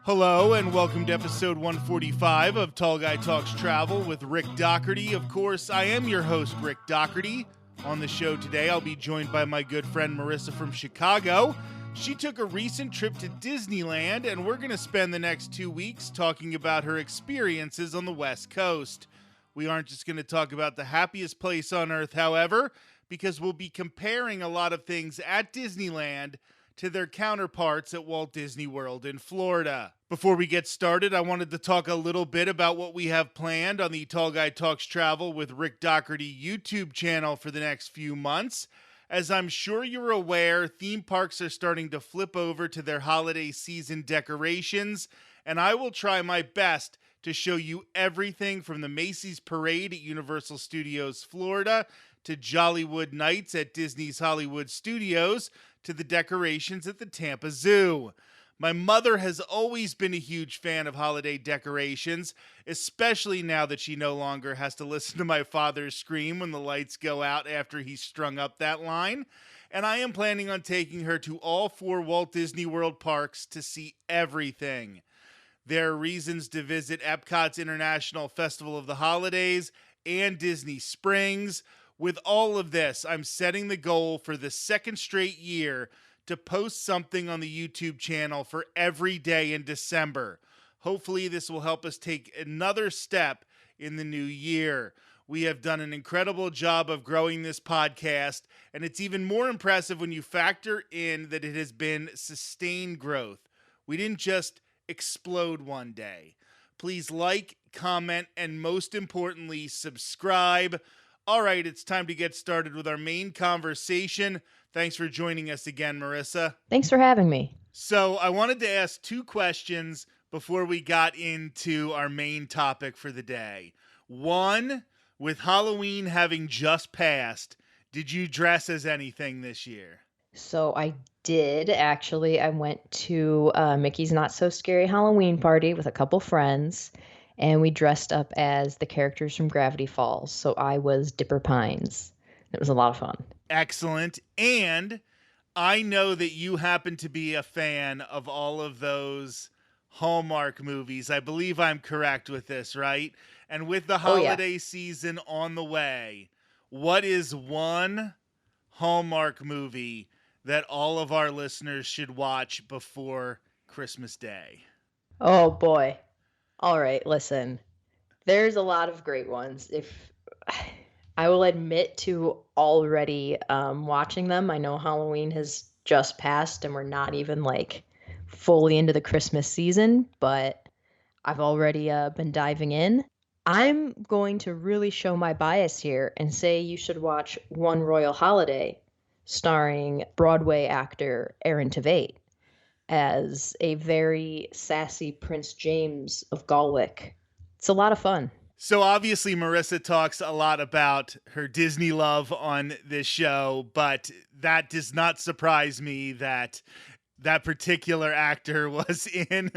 Hello and welcome to episode 145 of Tall Guy Talks Travel with Rick Doherty. Of course, I am your host, Rick Doherty. On the show today, I'll be joined by my good friend Marisa from Chicago. She took a recent trip to Disneyland, and we're going to spend the next 2 weeks talking about her experiences on the West Coast. We aren't just going to talk about the happiest place on earth, however, because we'll be comparing a lot of things at Disneyland to their counterparts at Walt Disney World in Florida. Before we get started, I wanted to talk a little bit about what we have planned on the Tall Guy Talks Travel with Rick Doherty YouTube channel for the next few months. As I'm sure you're aware, theme parks are starting to flip over to their holiday season decorations, and I will try my best to show you everything from the Macy's Parade at Universal Studios Florida to Jollywood Nights at Disney's Hollywood Studios to the decorations at the Tampa Zoo. My mother has always been a huge fan of holiday decorations, especially now that she no longer has to listen to my father scream when the lights go out after he's strung up that line. And I am planning on taking her to all 4 Walt Disney World parks to see everything. There are reasons to visit Epcot's International Festival of the Holidays and Disney Springs. With all of this, I'm setting the goal for the second straight year to post something on the YouTube channel for every day in December. Hopefully, this will help us take another step in the new year. We have done an incredible job of growing this podcast, and it's even more impressive when you factor in that it has been sustained growth. We didn't just explode one day. Please like, comment, and most importantly, subscribe. All right, it's time to get started with our main conversation. Thanks for joining us again, Marisa. Thanks for having me. So I wanted to ask 2 questions before we got into our main topic for the day. One, with Halloween having just passed, did you dress as anything this year? So I did, actually. I went to Mickey's Not So Scary Halloween party with a couple friends, and we dressed up as the characters from Gravity Falls. So I was Dipper Pines. It was a lot of fun. Excellent. And I know that you happen to be a fan of all of those Hallmark movies. I believe I'm correct with this, right? And with the holiday season on the way, what is one Hallmark movie that all of our listeners should watch before Christmas Day? Oh, boy. All right, listen. There's a lot of great ones. If I will admit to already watching them. I know Halloween has just passed and we're not even fully into the Christmas season, but I've already been diving in. I'm going to really show my bias here and say you should watch One Royal Holiday, starring Broadway actor Aaron Tveit as a very sassy Prince James of Galwick. It's a lot of fun. So obviously Marisa talks a lot about her Disney love on this show, but that does not surprise me that that particular actor was in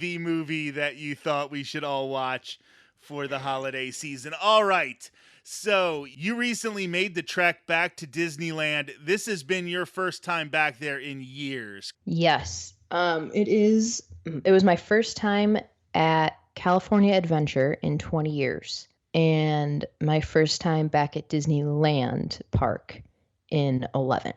the movie that you thought we should all watch for the holiday season. All right. So you recently made the trek back to Disneyland. This has been your first time back there in years. Yes. It was my first time at California Adventure in 20 years, and my first time back at Disneyland Park in 11.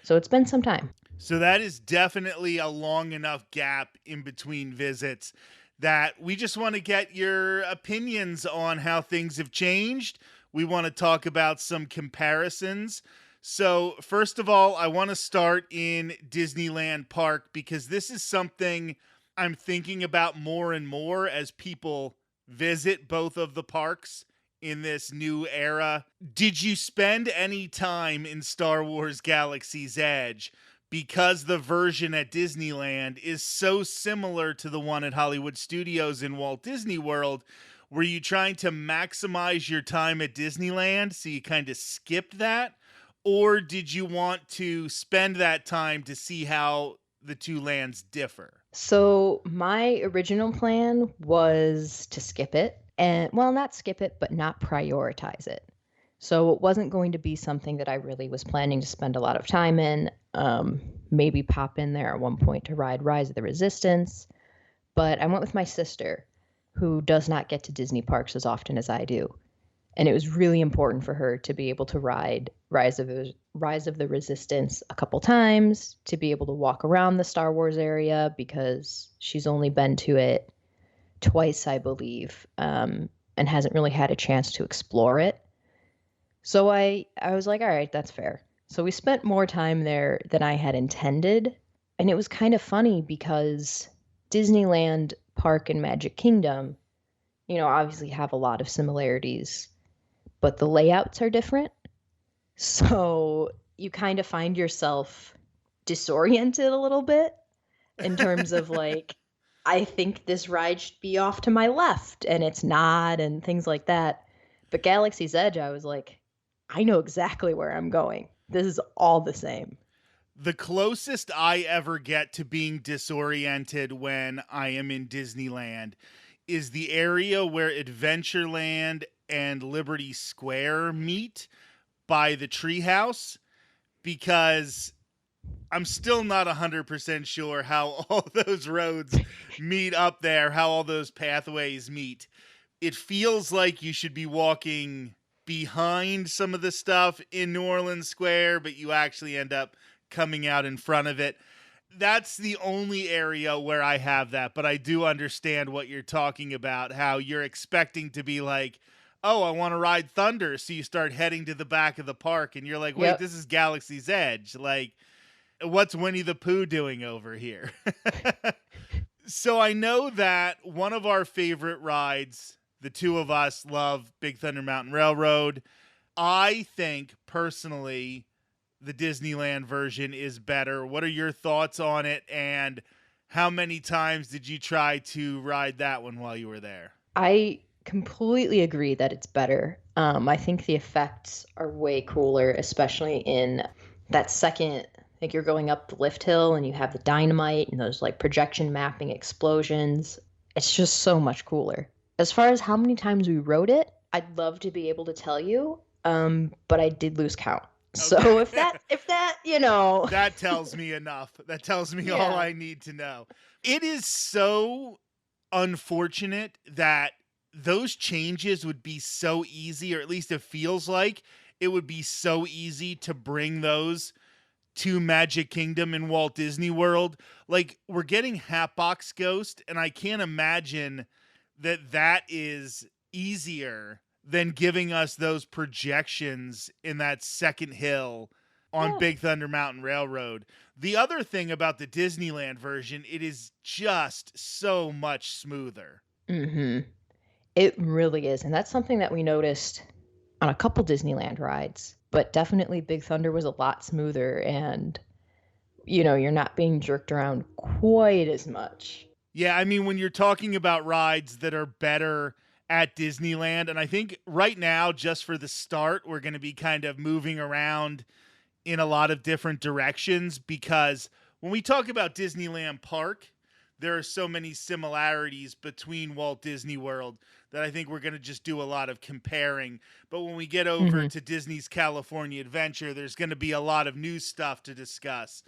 So it's been some time. So that is definitely a long enough gap in between visits that we just want to get your opinions on how things have changed. We want to talk about some comparisons. So first of all, I want to start in Disneyland Park because this is something I'm thinking about more and more as people visit both of the parks in this new era. Did you spend any time in Star Wars Galaxy's Edge? Because the version at Disneyland is so similar to the one at Hollywood Studios in Walt Disney World, were you trying to maximize your time at Disneyland so you kind of skipped that? Or did you want to spend that time to see how the two lands differ? So my original plan was to skip it. And, well, not skip it, but not prioritize it. So it wasn't going to be something that I really was planning to spend a lot of time in. Maybe pop in there at one point to ride Rise of the Resistance. But I went with my sister, who does not get to Disney parks as often as I do. And it was really important for her to be able to ride Rise of the Resistance a couple times, to be able to walk around the Star Wars area because she's only been to it twice, I believe, and hasn't really had a chance to explore it. So I was like, all right, that's fair. So we spent more time there than I had intended. And it was kind of funny because Disneyland Park and Magic Kingdom, obviously have a lot of similarities, but the layouts are different. So you kind of find yourself disoriented a little bit in terms of like, I think this ride should be off to my left and it's not, and things like that. But Galaxy's Edge, I was like, I know exactly where I'm going. This is all the same. The closest I ever get to being disoriented when I am in Disneyland is the area where Adventureland and Liberty Square meet by the treehouse, because I'm still not 100% sure how all those roads meet up there, how all those pathways meet. It feels like you should be walking behind some of the stuff in New Orleans Square, but you actually end up coming out in front of it. That's the only area where I have that, but I do understand what you're talking about, how you're expecting to be like, oh, I want to ride Thunder. So you start heading to the back of the park and you're like, wait, Yep. this is Galaxy's Edge. Like, what's Winnie the Pooh doing over here? So I know that one of our favorite rides, the two of us love Big Thunder Mountain Railroad. I think personally the Disneyland version is better. What are your thoughts on it, and how many times did you try to ride that one while you were there? I completely agree that it's better. I think the effects are way cooler, especially in that second. Like you're going up the lift hill and you have the dynamite and those like projection mapping explosions. It's just so much cooler. As far as how many times we rode it, I'd love to be able to tell you, but I did lose count. So Okay. if that, That tells me enough. That tells me Yeah. all I need to know. It is so unfortunate that those changes would be so easy, or at least it feels like it would be so easy to bring those to Magic Kingdom and Walt Disney World. Like, we're getting Hatbox Ghost, and I can't imagine that is easier than giving us those projections in that second hill on Yeah. Big Thunder Mountain Railroad. The other thing about the Disneyland version, it is just so much smoother. Mm-hmm. It really is. And that's something that we noticed on a couple Disneyland rides. But definitely Big Thunder was a lot smoother and, you're not being jerked around quite as much. Yeah, I mean, when you're talking about rides that are better at Disneyland, and I think right now, just for the start, we're going to be kind of moving around in a lot of different directions, because when we talk about Disneyland Park, there are so many similarities between Walt Disney World that I think we're going to just do a lot of comparing. But when we get over to Disney's California Adventure, there's going to be a lot of new stuff to discuss.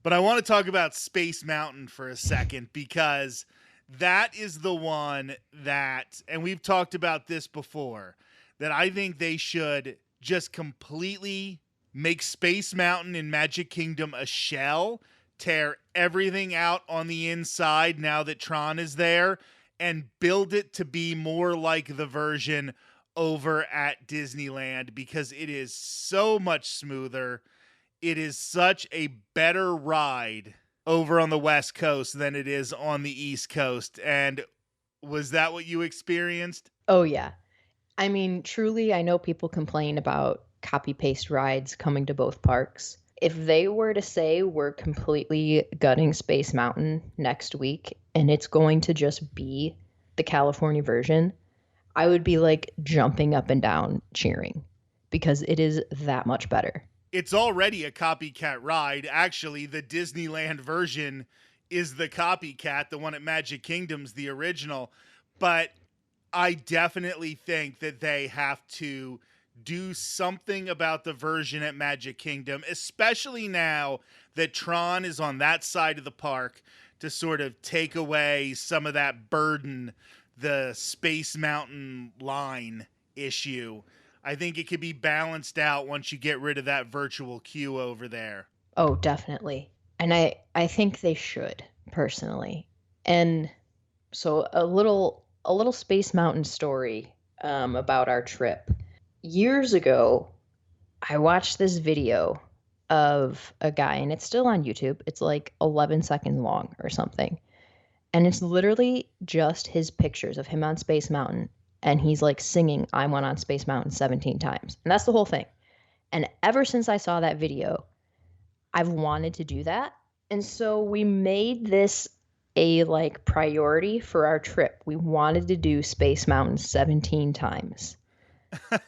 But I want to talk about Space Mountain for a second, because that is the one that, and we've talked about this before, that I think they should just completely make Space Mountain in Magic Kingdom a shell, tear everything out on the inside now that Tron is there, and build it to be more like the version over at Disneyland, because it is so much smoother. It is such a better ride over on the West Coast than it is on the East Coast. And was that what you experienced? Oh, yeah. I mean, truly, I know people complain about copy paste rides coming to both parks. If they were to say we're completely gutting Space Mountain next week and it's going to just be the California version, I would be like jumping up and down cheering because it is that much better. It's already a copycat ride. Actually, the Disneyland version is the copycat. The one at Magic Kingdom's the original. But I definitely think that they have to do something about the version at Magic Kingdom, especially now that Tron is on that side of the park, to sort of take away some of that burden, the Space Mountain line issue. I think it could be balanced out once you get rid of that virtual queue over there. Oh, definitely. And I think they should, personally. And so a little Space Mountain story about our trip. Years ago, I watched this video of a guy, and it's still on YouTube. It's like 11 seconds long or something. And it's literally just his pictures of him on Space Mountain. And he's like singing I Went on Space Mountain 17 times. And that's the whole thing. And ever since I saw that video, I've wanted to do that. And so we made this a like priority for our trip. We wanted to do Space Mountain 17 times.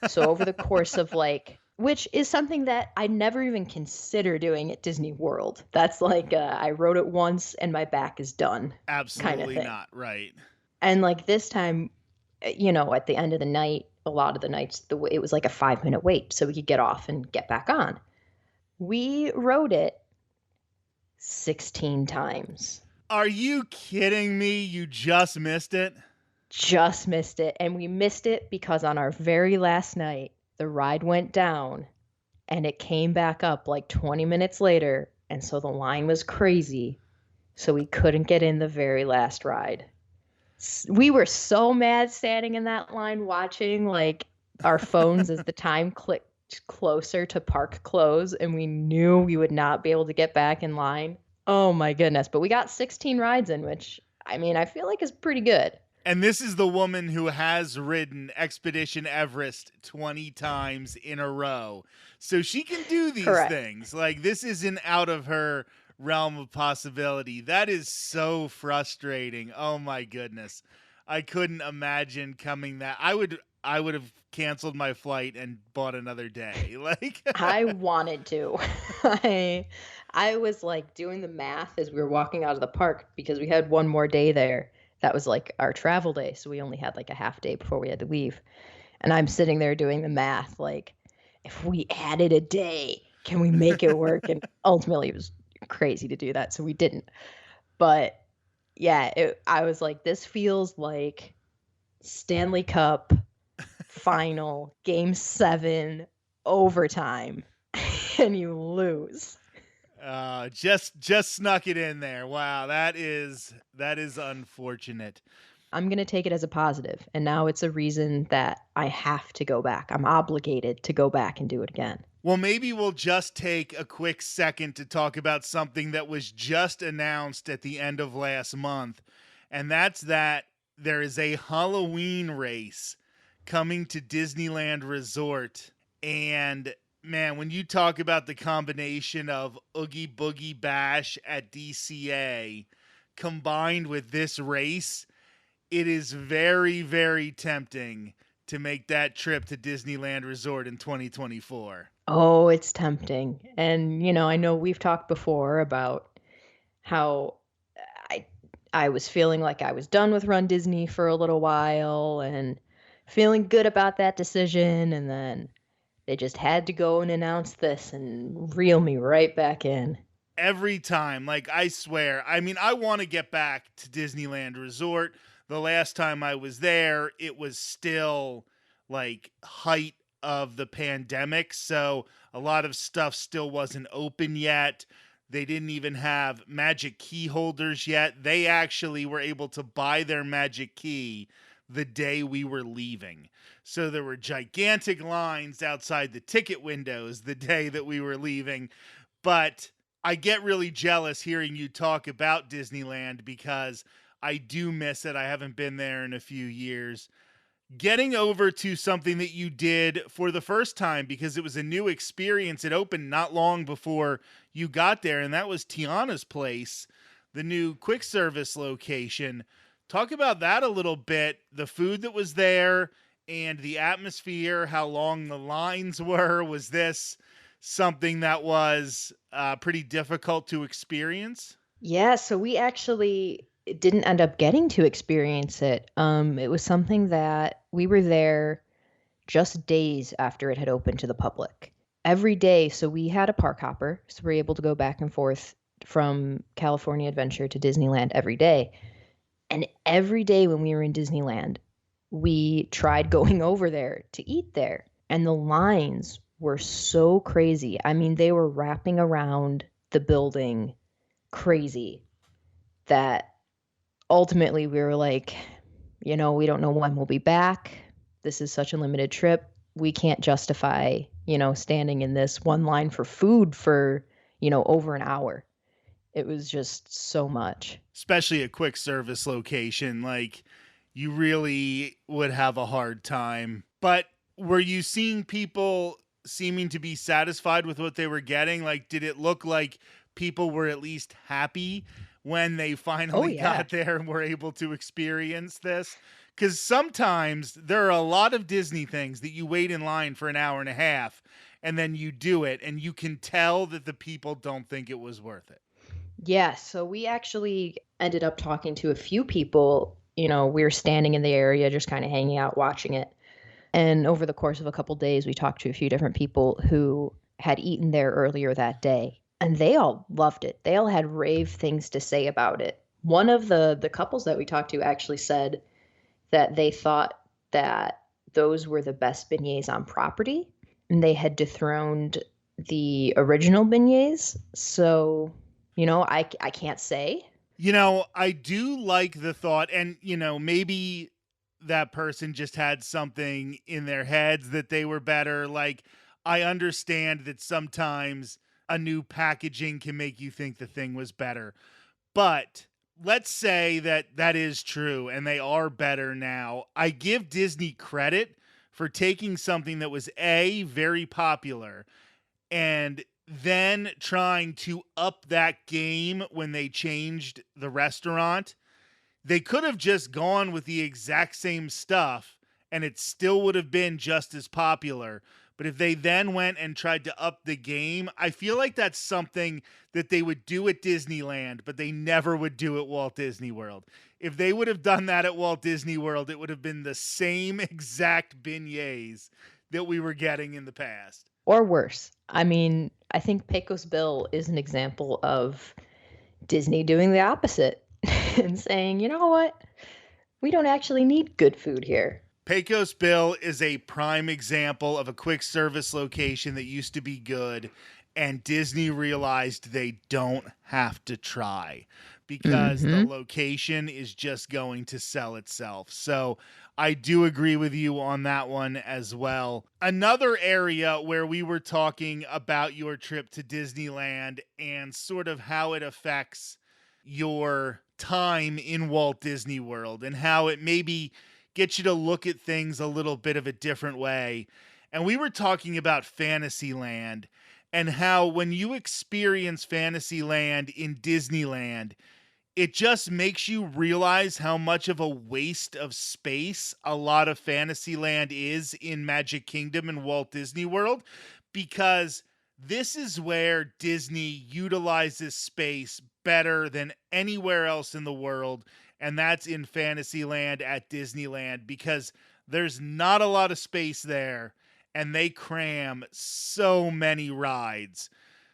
So over the course of like, which is something that I never even consider doing at Disney World. That's like I rode it once and my back is done. Absolutely not, right. And like this time, at the end of the night, a lot of the nights, it was like a 5-minute wait so we could get off and get back on. We rode it 16 times. Are you kidding me? You just missed it? Just missed it. And we missed it because on our very last night, the ride went down and it came back up like 20 minutes later. And so the line was crazy. So we couldn't get in the very last ride. We were so mad standing in that line watching like our phones as the time clicked closer to park close, and we knew we would not be able to get back in line. Oh my goodness. But we got 16 rides in, which I feel like is pretty good. And this is the woman who has ridden Expedition Everest 20 times in a row. So she can do these things. Like, this isn't out of her realm of possibility. That is so frustrating. Oh my goodness. I couldn't imagine coming that. I would have canceled my flight and bought another day. Like I wanted to. I was like doing the math as we were walking out of the park because we had one more day there. That was like our travel day. So we only had like a half day before we had to leave. And I'm sitting there doing the math. Like, if we added a day, can we make it work? And ultimately it was crazy to do that. So we didn't. But yeah, I was like, this feels like Stanley Cup final, game 7, overtime, and you lose. Just snuck it in there. Wow, that is unfortunate. I'm going to take it as a positive, and now it's a reason that I have to go back. I'm obligated to go back and do it again. Well, maybe we'll just take a quick second to talk about something that was just announced at the end of last month, and that's that there is a Halloween race coming to Disneyland Resort. And man, when you talk about the combination of Oogie Boogie Bash at DCA combined with this race, it is very, very tempting to make that trip to Disneyland Resort in 2024. Oh, it's tempting. And, I know we've talked before about how I was feeling like I was done with Run Disney for a little while and feeling good about that decision, and then they just had to go and announce this and reel me right back in. Every time, like, I swear, I want to get back to Disneyland Resort. The last time I was there, it was still like height of the pandemic, so a lot of stuff still wasn't open yet. They didn't even have magic key holders yet. They actually were able to buy their magic key the day we were leaving. So there were gigantic lines outside the ticket windows the day that we were leaving. But I get really jealous hearing you talk about Disneyland because I do miss it. I haven't been there in a few years. Getting over to something that you did for the first time because it was a new experience. It opened not long before you got there, and that was Tiana's Place, the new quick service location. Talk about that a little bit, the food that was there and the atmosphere, how long the lines were. Was this something that was pretty difficult to experience? Yeah, so we actually didn't end up getting to experience it. It was something that we were there just days after it had opened to the public. Every day, so we had a park hopper, so we were able to go back and forth from California Adventure to Disneyland every day. And every day when we were in Disneyland, we tried going over there to eat there. And the lines were so crazy. I mean, they were wrapping around the building crazy that ultimately we were like, we don't know when we'll be back. This is such a limited trip. We can't justify, standing in this one line for food for, over an hour. It was just so much. Especially a quick service location, like you really would have a hard time. But were you seeing people seeming to be satisfied with what they were getting? Like, did it look like people were at least happy when they finally got there and were able to experience this? Because sometimes there are a lot of Disney things that you wait in line for an hour and a half and then you do it and you can tell that the people don't think it was worth it. Yeah, so we actually ended up talking to a few people. We were standing in the area just kind of hanging out watching it. And over the course of a couple days, we talked to a few different people who had eaten there earlier that day. And they all loved it. They all had rave things to say about it. One of the couples that we talked to actually said that they thought that those were the best beignets on property. And they had dethroned the original beignets. So, I can't say. I do like the thought, and, maybe that person just had something in their heads that they were better. Like, I understand that sometimes a new packaging can make you think the thing was better. But let's say that that is true and they are better now. I give Disney credit for taking something that was very popular and then trying to up that game when they changed the restaurant. They could have just gone with the exact same stuff and it still would have been just as popular. But if they then went and tried to up the game, I feel like that's something that they would do at Disneyland, but they never would do at Walt Disney World. If they would have done that at Walt Disney World, it would have been the same exact beignets that we were getting in the past. Or worse. I mean, I think Pecos Bill is an example of Disney doing the opposite and saying, you know what? We don't actually need good food here. Pecos Bill is a prime example of a quick service location that used to be good, and Disney realized they don't have to try because the location is just going to sell itself. So I do agree with you on that one as well. Another area where we were talking about your trip to Disneyland and sort of how it affects your time in Walt Disney World and how it maybe gets you to look at things a little bit of a different way. And we were talking about Fantasyland and how when you experience Fantasyland in Disneyland, it just makes you realize how much of a waste of space a lot of Fantasyland is in Magic Kingdom and Walt Disney World, because this is where Disney utilizes space better than anywhere else in the world. And that's in Fantasyland at Disneyland, because there's not a lot of space there and they cram so many rides.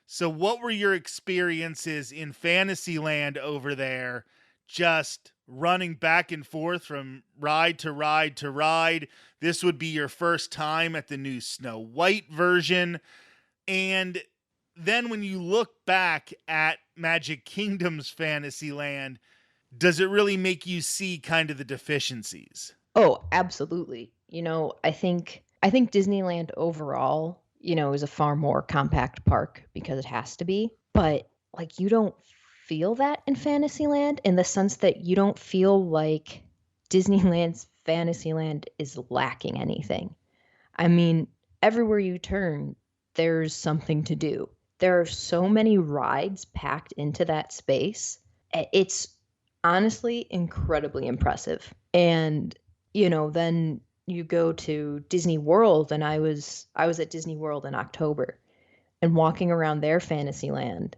So what were your experiences in Fantasyland over there, just running back and forth from ride to ride to ride? This would be your first time at the new Snow White version. And then when you look back at Magic Kingdom's Fantasyland, does it really make you see kind of the deficiencies? Oh, absolutely. I think Disneyland overall, is a far more compact park because it has to be. But like, you don't feel that in Fantasyland, in the sense that you don't feel like Disneyland's Fantasyland is lacking anything. I mean, everywhere you turn, there's something to do. There are so many rides packed into that space. It's honestly incredibly impressive. And then you go to Disney World, and I was at Disney World in October and walking around their Fantasyland,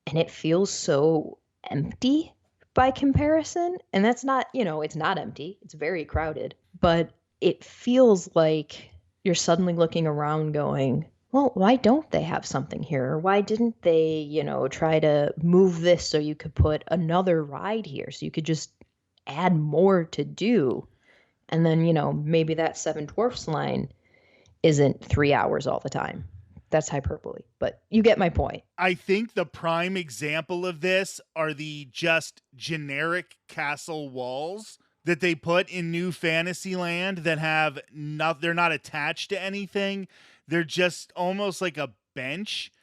and it feels so empty by comparison. And that's not, it's not empty, it's very crowded, but it feels like you're suddenly looking around going, well, why don't they have something here? Or why didn't they, try to move this so you could put another ride here so you could just add more to do? And then, maybe that Seven Dwarfs line isn't 3 hours all the time. That's hyperbole, but you get my point. I think the prime example of this are the just generic castle walls that they put in New Fantasyland that have they're not attached to anything. They're just almost like a bench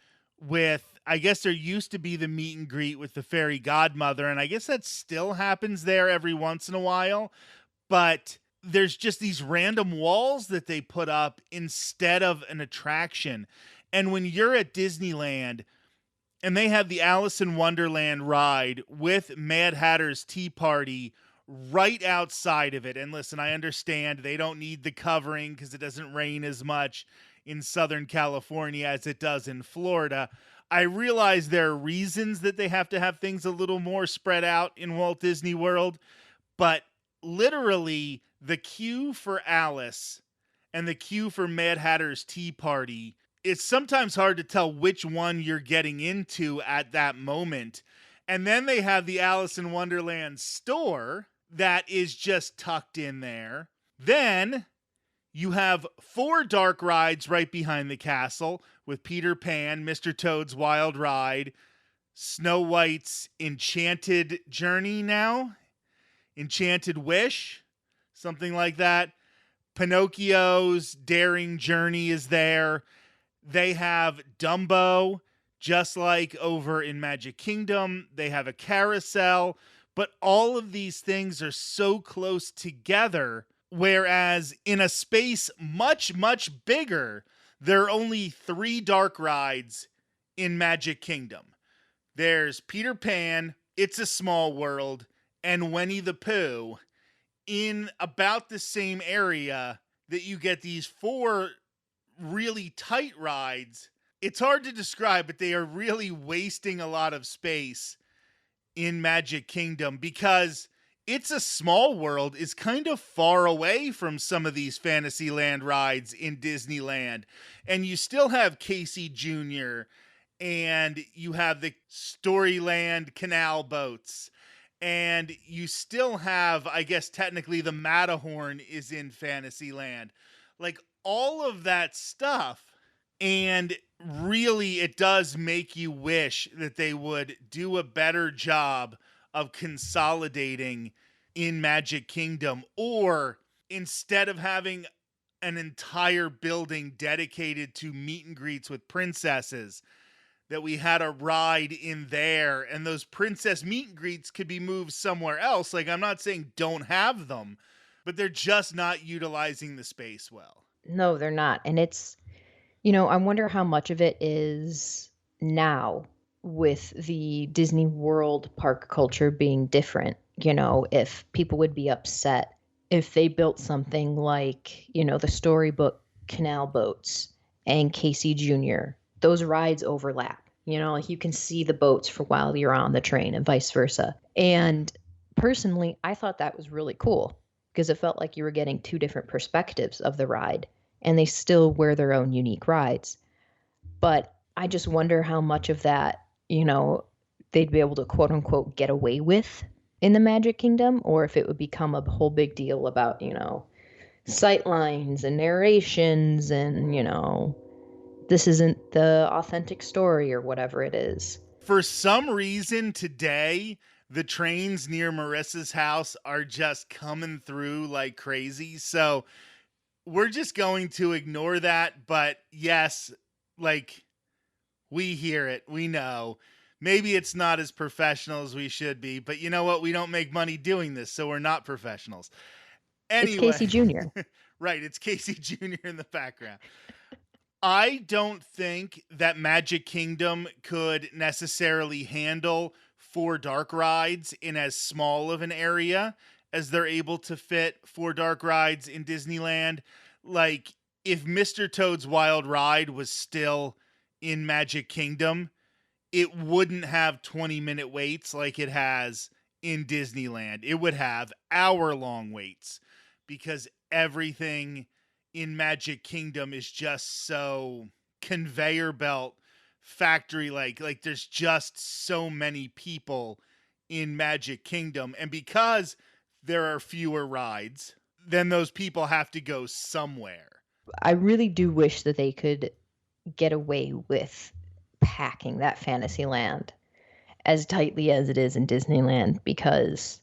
with, I guess there used to be the meet and greet with the fairy godmother, and I guess that still happens there every once in a while, but there's just these random walls that they put up instead of an attraction. And when you're at Disneyland and they have the Alice in Wonderland ride with Mad Hatter's Tea Party right outside of it. And listen, I understand they don't need the covering because it doesn't rain as much in Southern California as it does in Florida. I realize there are reasons that they have to have things a little more spread out in Walt Disney World, but literally the queue for Alice and the queue for Mad Hatter's Tea Party, it's sometimes hard to tell which one you're getting into at that moment. And then they have the Alice in Wonderland store that is just tucked in there. Then you have 4 dark rides right behind the castle with Peter Pan, Mr. Toad's Wild Ride, Snow White's Enchanted Journey now, Enchanted Wish, something like that. Pinocchio's Daring Journey is there. They have Dumbo, just like over in Magic Kingdom. They have a carousel, but all of these things are so close together, whereas in a space much, much bigger, there are only 3 dark rides in Magic Kingdom. There's Peter Pan, It's a Small World, and Winnie the Pooh in about the same area that you get these 4 really tight rides. It's hard to describe, but they are really wasting a lot of space in Magic Kingdom because It's a Small World is kind of far away from some of these Fantasyland rides in Disneyland. And you still have Casey Jr. and you have the Storyland canal boats. And you still have, I guess technically the Matterhorn is in Fantasyland. Like all of that stuff. And really, it does make you wish that they would do a better job of consolidating in Magic Kingdom, or instead of having an entire building dedicated to meet and greets with princesses, that we had a ride in there, and those princess meet and greets could be moved somewhere else. Like, I'm not saying don't have them, but they're just not utilizing the space well. No, they're not. And it's, I wonder how much of it is now with the Disney World park culture being different, if people would be upset if they built something like, the Storybook canal boats and Casey Jr. Those rides overlap. Like you can see the boats for while you're on the train and vice versa. And personally, I thought that was really cool because it felt like you were getting 2 different perspectives of the ride, and they still wear their own unique rides. But I just wonder how much of that, they'd be able to quote unquote get away with in the Magic Kingdom, or if it would become a whole big deal about, sight lines and narrations and, this isn't the authentic story or whatever it is. For some reason today, the trains near Marissa's house are just coming through like crazy. So we're just going to ignore that. But yes, like we hear it. We know. Maybe it's not as professional as we should be, but you know what? We don't make money doing this, so we're not professionals. Anyway, it's Casey Jr. Right, it's Casey Jr. in the background. I don't think that Magic Kingdom could necessarily handle 4 dark rides in as small of an area as they're able to fit 4 dark rides in Disneyland. Like, if Mr. Toad's Wild Ride was still in Magic Kingdom, it wouldn't have 20-minute waits like it has in Disneyland. It would have hour-long waits because everything in Magic Kingdom is just so conveyor belt factory, like there's just so many people in Magic Kingdom, and because there are fewer rides, then those people have to go somewhere. I really do wish that they could get away with packing that Fantasyland as tightly as it is in Disneyland because,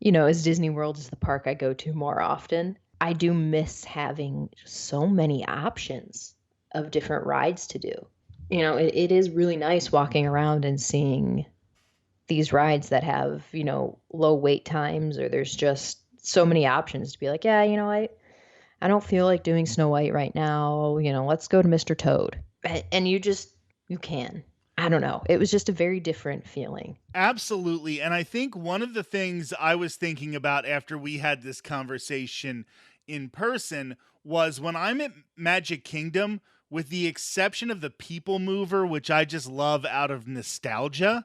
as Disney World is the park I go to more often, I do miss having so many options of different rides to do. It is really nice walking around and seeing these rides that have, low wait times, or there's just so many options to be like, yeah, I don't feel like doing Snow White right now. Let's go to Mr. Toad. And you can. I don't know. It was just a very different feeling. Absolutely. And I think one of the things I was thinking about after we had this conversation in person was when I'm at Magic Kingdom, with the exception of the People Mover, which I just love out of nostalgia,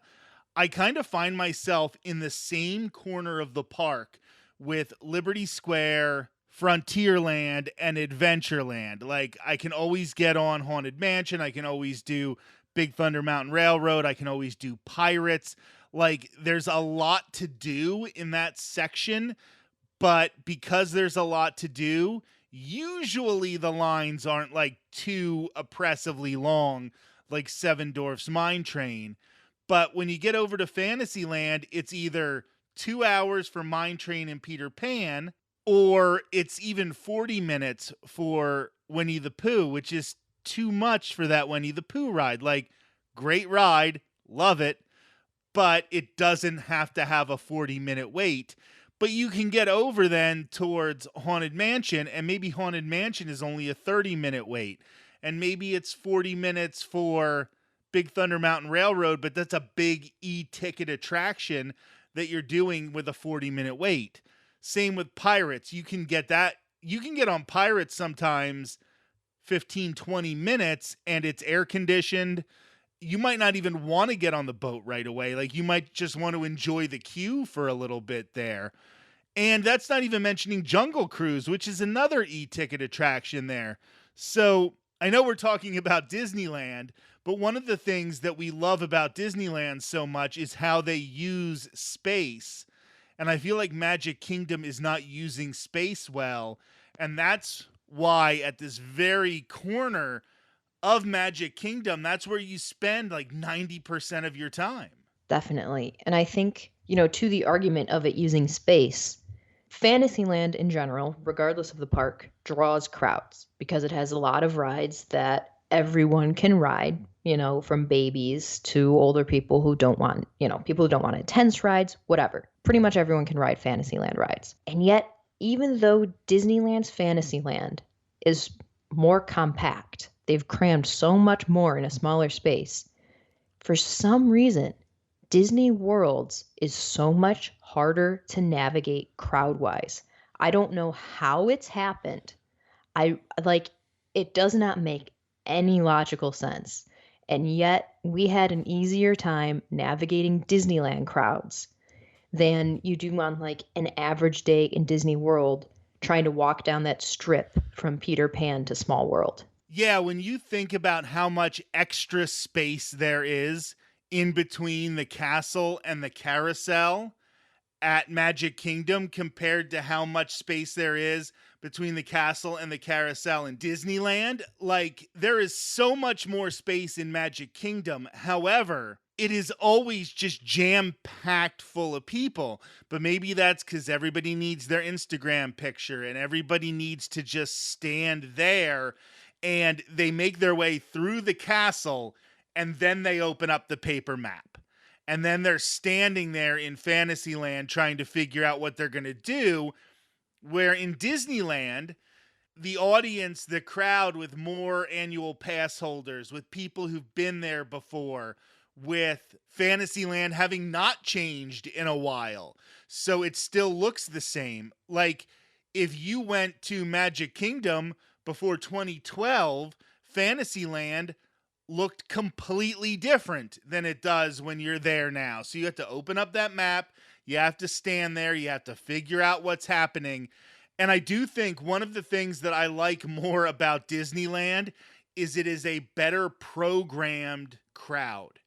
I kind of find myself in the same corner of the park with Liberty Square, Frontierland, and Adventureland. Like, I can always get on Haunted Mansion. I can always do Big Thunder Mountain Railroad. I can always do Pirates. Like, there's a lot to do in that section, but because there's a lot to do, usually the lines aren't like too oppressively long, like Seven Dwarfs Mine Train. But when you get over to Fantasyland, it's either 2 hours for Mine Train and Peter Pan, or it's even 40 minutes for Winnie the Pooh, which is too much for that Winnie the Pooh ride. Like, great ride, love it, but it doesn't have to have a 40-minute wait. But you can get over then towards Haunted Mansion, and maybe Haunted Mansion is only a 30-minute wait. And maybe it's 40 minutes for Big Thunder Mountain Railroad, but that's a big e-ticket attraction that you're doing with a 40-minute wait. Same with Pirates. You can get on Pirates sometimes 15, 20 minutes, and it's air conditioned. You might not even want to get on the boat right away. Like, you might just want to enjoy the queue for a little bit there. And that's not even mentioning Jungle Cruise, which is another e-ticket attraction there. So I know we're talking about Disneyland, but one of the things that we love about Disneyland so much is how they use space. And I feel like Magic Kingdom is not using space well. And that's why at this very corner of Magic Kingdom, that's where you spend like 90% of your time. Definitely. And I think, to the argument of it using space, Fantasyland in general, regardless of the park, draws crowds because it has a lot of rides that everyone can ride, from babies to older people who don't want, people who don't want intense rides, whatever. Pretty much everyone can ride Fantasyland rides. And yet, even though Disneyland's Fantasyland is more compact, they've crammed so much more in a smaller space, for some reason, Disney World's is so much harder to navigate crowd-wise. I don't know how it's happened. It does not make any logical sense. And yet we had an easier time navigating Disneyland crowds than you do on like an average day in Disney World trying to walk down that strip from Peter Pan to Small World. Yeah, when you think about how much extra space there is in between the castle and the carousel at Magic Kingdom compared to how much space there is between the castle and the carousel in Disneyland, like, there is so much more space in Magic Kingdom. However, it is always just jam-packed full of people. But maybe that's because everybody needs their Instagram picture and everybody needs to just stand there, and they make their way through the castle and then they open up the paper map. And then they're standing there in Fantasyland trying to figure out what they're going to do. Where in Disneyland, the audience, the crowd with more annual pass holders, with people who've been there before, with Fantasyland having not changed in a while. So it still looks the same. Like, if you went to Magic Kingdom before 2012, Fantasyland looked completely different than it does when you're there now. So you have to open up that map, you have to stand there, you have to figure out what's happening. And I do think one of the things that I like more about Disneyland is it is a better programmed crowd.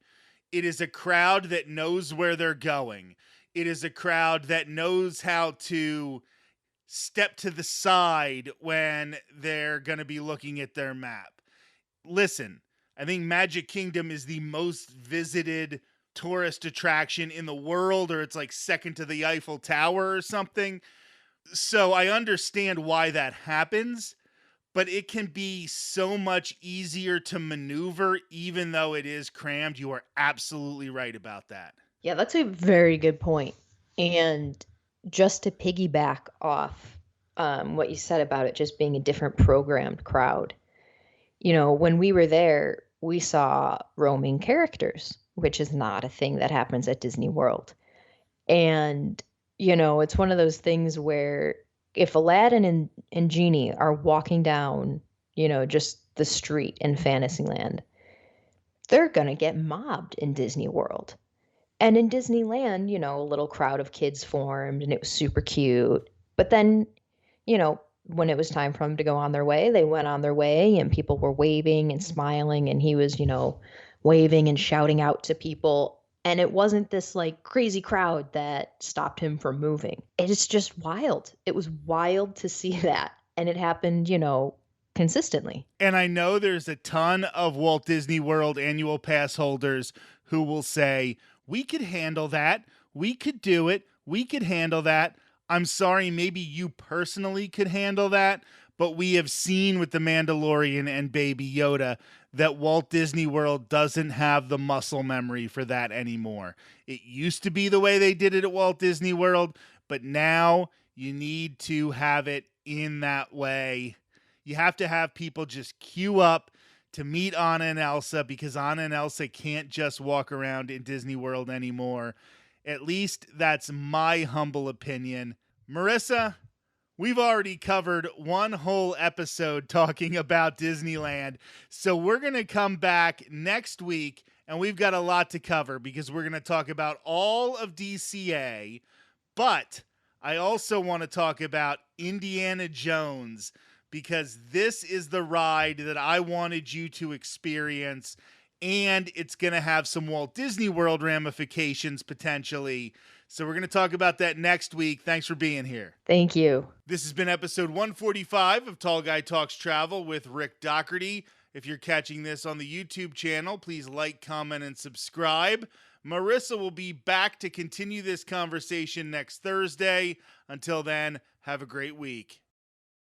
It is a crowd that knows where they're going. It is a crowd that knows how to step to the side when they're going to be looking at their map. Listen, I think Magic Kingdom is the most visited tourist attraction in the world, or it's like second to the Eiffel Tower or something. So I understand why that happens, but it can be so much easier to maneuver even though it is crammed. You are absolutely right about that. Yeah, that's a very good point. And just to piggyback off what you said about it just being a different programmed crowd, when we were there, we saw roaming characters, which is not a thing that happens at Disney World. And, it's one of those things where if Aladdin and Genie are walking down, just the street in Fantasyland, they're going to get mobbed in Disney World. And in Disneyland, a little crowd of kids formed and it was super cute. But then, when it was time for them to go on their way, they went on their way and people were waving and smiling and he was, waving and shouting out to people. And it wasn't this like crazy crowd that stopped him from moving. It's just wild. It was wild to see that. And it happened, consistently. And I know there's a ton of Walt Disney World annual pass holders who will say, we could handle that. We could do it. We could handle that. I'm sorry, maybe you personally could handle that, but we have seen with The Mandalorian and Baby Yoda that Walt Disney World doesn't have the muscle memory for that anymore. It used to be the way they did it at Walt Disney World, but now you need to have it in that way. You have to have people just queue up to meet Anna and Elsa because Anna and Elsa can't just walk around in Disney World anymore. At least that's my humble opinion. Marisa, we've already covered one whole episode talking about Disneyland, so we're going to come back next week, and we've got a lot to cover because we're going to talk about all of DCA, but I also want to talk about Indiana Jones because this is the ride that I wanted you to experience, and it's going to have some Walt Disney World ramifications potentially. So we're going to talk about that next week. Thanks for being here. Thank you. This has been episode 145 of Tall Guy Talks Travel with Rick Doherty. If you're catching this on the YouTube channel, please like, comment, and subscribe. Marisa will be back to continue this conversation next Thursday. Until then, have a great week.